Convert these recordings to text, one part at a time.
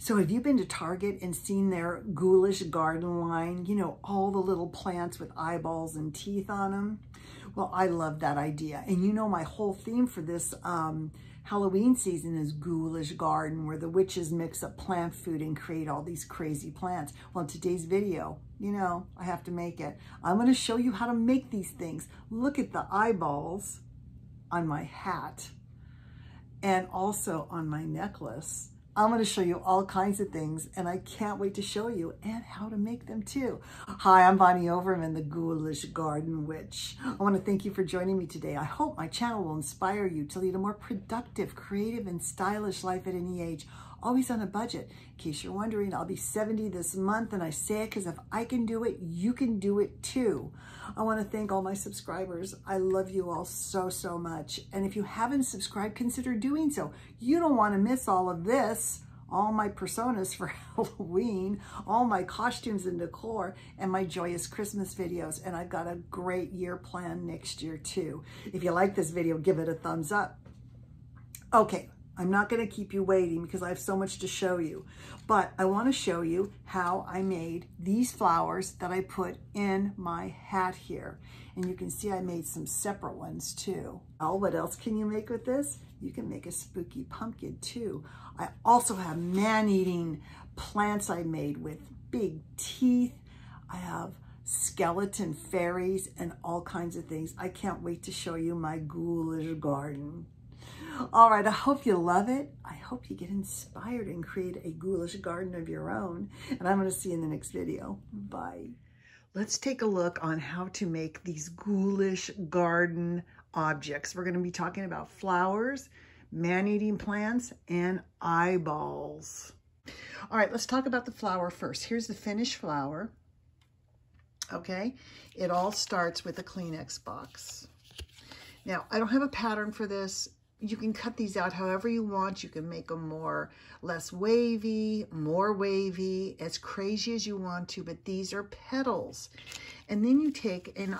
So have you been to Target and seen their Ghoulish Garden line? You know, all the little plants with eyeballs and teeth on them. Well, I love that idea. And you know, my whole theme for this Halloween season is Ghoulish Garden, where the witches mix up plant food and create all these crazy plants. Well, in today's video, you know, I have to make it. I'm going to show you how to make these things. Look at the eyeballs on my hat and also on my necklace. I'm going to show you all kinds of things, and I can't wait to show you and how to make them too. Hi, I'm Bonnie Overman, the Ghoulish Garden Witch. I want to thank you for joining me today. I hope my channel will inspire you to lead a more productive, creative, and stylish life at any age, always on a budget. In case you're wondering, I'll be 70 this month, and I say it because if I can do it, you can do it too. I want to thank all my subscribers. I love you all so, so much. And if you haven't subscribed, consider doing so. You don't want to miss all of this, all my personas for Halloween, all my costumes and decor, and my joyous Christmas videos. And I've got a great year planned next year too. If you like this video, give it a thumbs up. Okay. I'm not going to keep you waiting because I have so much to show you, but I want to show you how I made these flowers that I put in my hat here. And you can see I made some separate ones too. Oh, what else can you make with this? You can make a spooky pumpkin too. I also have man-eating plants I made with big teeth. I have skeleton fairies and all kinds of things. I can't wait to show you my ghoulish garden. All right, I hope you love it. I hope you get inspired and create a ghoulish garden of your own. And I'm going to see you in the next video. Bye. Let's take a look on how to make these ghoulish garden objects. We're going to be talking about flowers, man-eating plants, and eyeballs. All right, let's talk about the flower first. Here's the finished flower. Okay, it all starts with a Kleenex box. Now, I don't have a pattern for this. You can cut these out however you want. You can make them less wavy, more wavy, as crazy as you want to, but these are petals. And then you take, and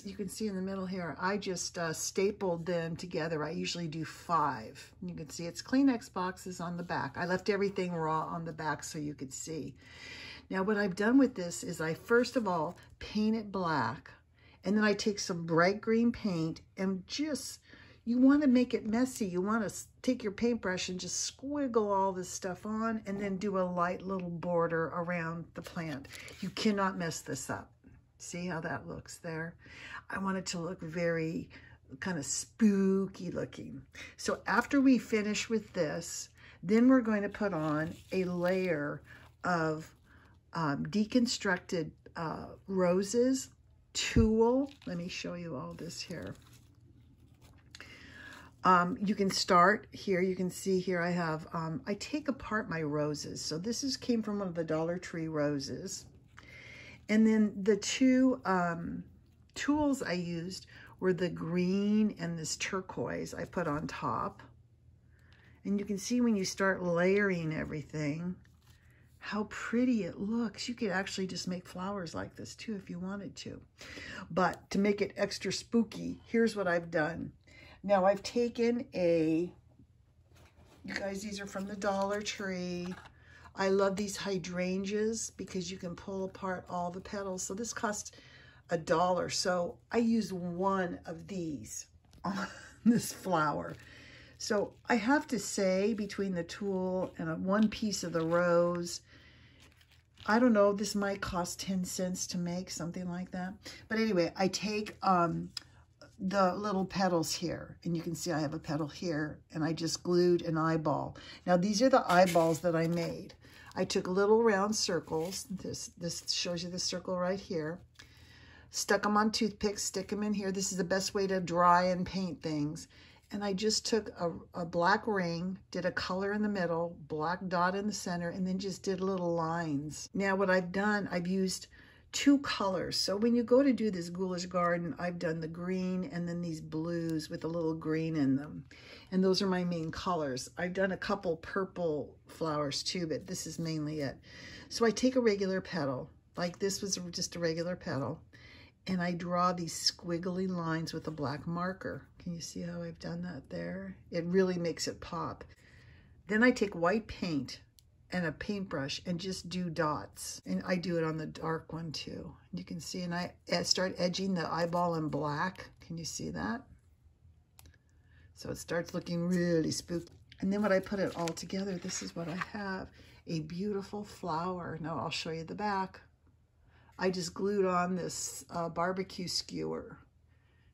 you can see in the middle here, I just stapled them together. I usually do 5. You can see it's Kleenex boxes on the back. I left everything raw on the back so you could see. Now what I've done with this is I first of all paint it black, and then I take some bright green paint and you want to make it messy. You want to take your paintbrush and just squiggle all this stuff on and then do a light little border around the plant. You cannot mess this up. See how that looks there? I want it to look very kind of spooky looking. So after we finish with this, then we're going to put on a layer of deconstructed roses, tulle. Let me show you all this here. You can start here. You can see here I have, I take apart my roses. So this came from one of the Dollar Tree roses. And then the two tools I used were the green and this turquoise I put on top. And you can see when you start layering everything, how pretty it looks. You could actually just make flowers like this too if you wanted to. But to make it extra spooky, here's what I've done. Now I've taken you guys, these are from the Dollar Tree. I love these hydrangeas because you can pull apart all the petals. So this cost $1. So I used one of these on this flower. So I have to say, between the tulle and one piece of the rose, I don't know, this might cost 10 cents to make, something like that. But anyway, I take the little petals here, and you can see I have a petal here, and I just glued an eyeball. Now these are the eyeballs that I made. I took little round circles. This shows you the circle right here. Stuck them on toothpicks, stick them in here. This is the best way to dry and paint things. And I just took a black ring, did a color in the middle, black dot in the center, and then just did little lines. Now what I've done, I've used 2 colors. So when you go to do this ghoulish garden, I've done the green and then these blues with a little green in them. And those are my main colors. I've done a couple purple flowers too, but this is mainly it. So I take a regular petal, like this was just a regular petal, and I draw these squiggly lines with a black marker. Can you see how I've done that there? It really makes it pop. Then I take white paint and a paintbrush and just do dots. And I do it on the dark one too. You can see, and I start edging the eyeball in black. Can you see that? So it starts looking really spooky. And then when I put it all together, this is what I have. A beautiful flower. Now I'll show you the back. I just glued on this barbecue skewer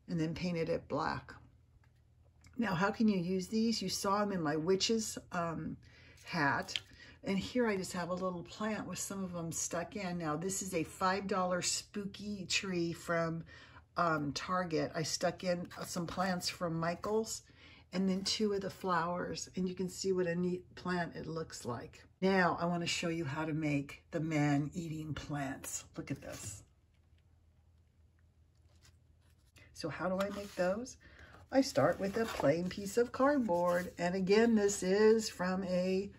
and then painted it black. Now, how can you use these? You saw them in my witch's hat. And here I just have a little plant with some of them stuck in. Now, this is a $5 spooky tree from Target. I stuck in some plants from Michael's and then 2 of the flowers. And you can see what a neat plant it looks like. Now, I want to show you how to make the man-eating plants. Look at this. So how do I make those? I start with a plain piece of cardboard. And again, this is from a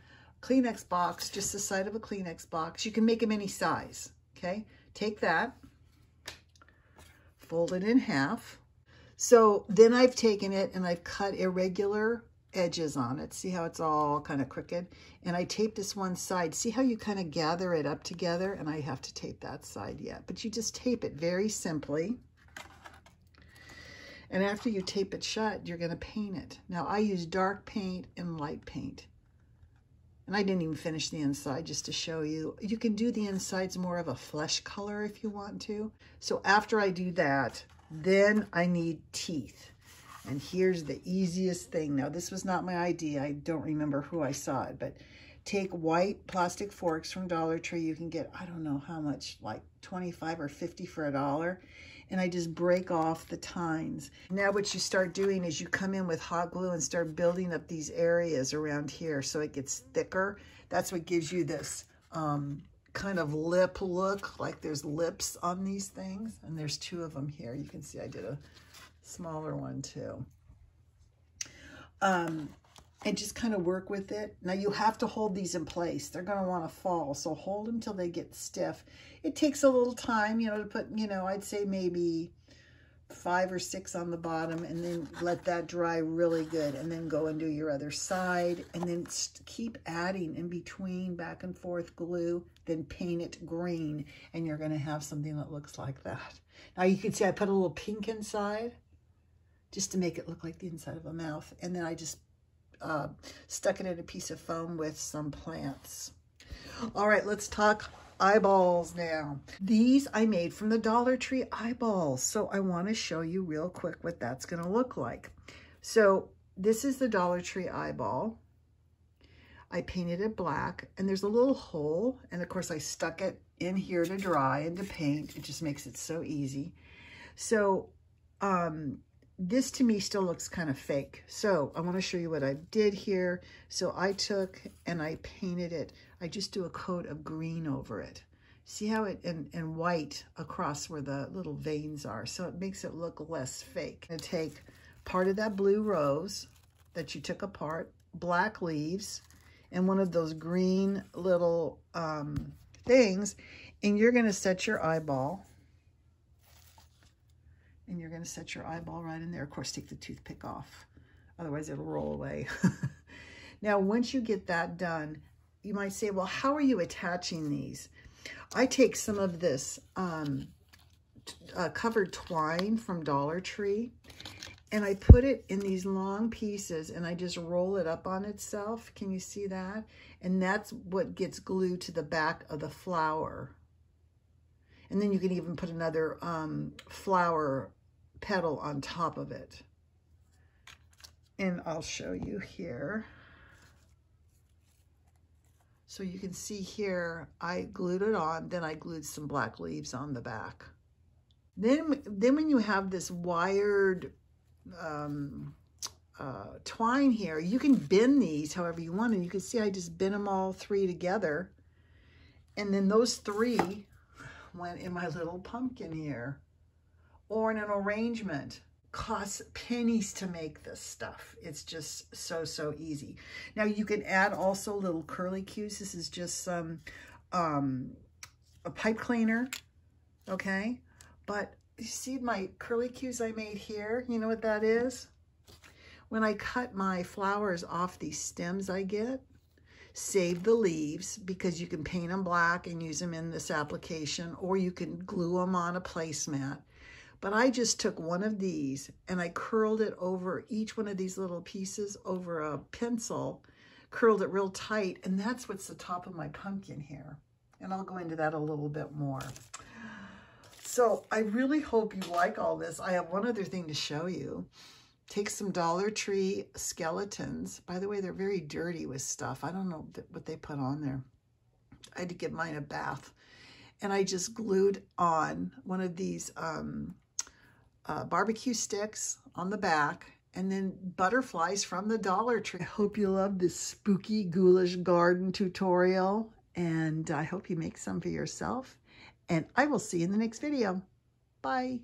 Kleenex box, just the side of a Kleenex box. You can make them any size, okay? Take that, fold it in half. So then I've taken it and I've cut irregular edges on it. See how it's all kind of crooked? And I tape this one side. See how you kind of gather it up together? And I have to tape that side yet. But you just tape it very simply. And after you tape it shut, you're going to paint it. Now, I use dark paint and light paint. And I didn't even finish the inside just to show you. You can do the insides more of a flesh color if you want to. So after I do that, then I need teeth. And here's the easiest thing. Now, this was not my idea. I don't remember who I saw it, but take white plastic forks from Dollar Tree. You can get, I don't know how much, like 25 or 50 for $1. And I just break off the tines. Now what you start doing is you come in with hot glue and start building up these areas around here so it gets thicker. That's what gives you this kind of lip look, like there's lips on these things. And there's 2 of them here. You can see I did a smaller one too. And just kind of work with it. Now you have to hold these in place. They're going to want to fall. So hold them till they get stiff. It takes a little time, you know, to put, you know, I'd say maybe 5 or 6 on the bottom and then let that dry really good. And then go and do your other side and then keep adding in between, back and forth glue, then paint it green. And you're going to have something that looks like that. Now you can see I put a little pink inside just to make it look like the inside of a mouth. And then I just stuck it in a piece of foam with some plants. All right, let's talk eyeballs now. These I made from the Dollar Tree eyeballs. So I want to show you real quick what that's going to look like. So this is the Dollar Tree eyeball. I painted it black and there's a little hole. And of course I stuck it in here to dry and to paint. It just makes it so easy. So, this to me still looks kind of fake. So I want to show you what I did here. So I took and I painted it. I just do a coat of green over it. See how it, and white across where the little veins are. So it makes it look less fake. And take part of that blue rose that you took apart, black leaves, and one of those green little things. And you're going to set your eyeball. And you're going to set your eyeball right in there. Of course, take the toothpick off. Otherwise, it'll roll away. Now, once you get that done, you might say, well, how are you attaching these? I take some of this covered twine from Dollar Tree, and I put it in these long pieces, and I just roll it up on itself. Can you see that? And that's what gets glued to the back of the flower. And then you can even put another flower petal on top of it. And I'll show you here. So you can see here, I glued it on, then I glued some black leaves on the back. Then when you have this wired twine here, you can bend these however you want. And you can see I just bent them all 3 together. And then those 3 went in my little pumpkin here, or in an arrangement. Costs pennies to make this stuff. It's just so easy. Now you can add also little curly cues. This is just some a pipe cleaner, okay? But you see my curly cues I made here? You know what that is? When I cut my flowers off these stems I get, save the leaves because you can paint them black and use them in this application, or you can glue them on a placemat. But I just took one of these and I curled it over each one of these little pieces over a pencil, curled it real tight, and that's what's the top of my pumpkin here. And I'll go into that a little bit more. So I really hope you like all this. I have one other thing to show you. Take some Dollar Tree skeletons. By the way, they're very dirty with stuff. I don't know what they put on there. I had to give mine a bath. And I just glued on one of these barbecue sticks on the back, and then butterflies from the Dollar Tree. I hope you love this spooky Ghoulish Garden tutorial, and I hope you make some for yourself. And I will see you in the next video. Bye.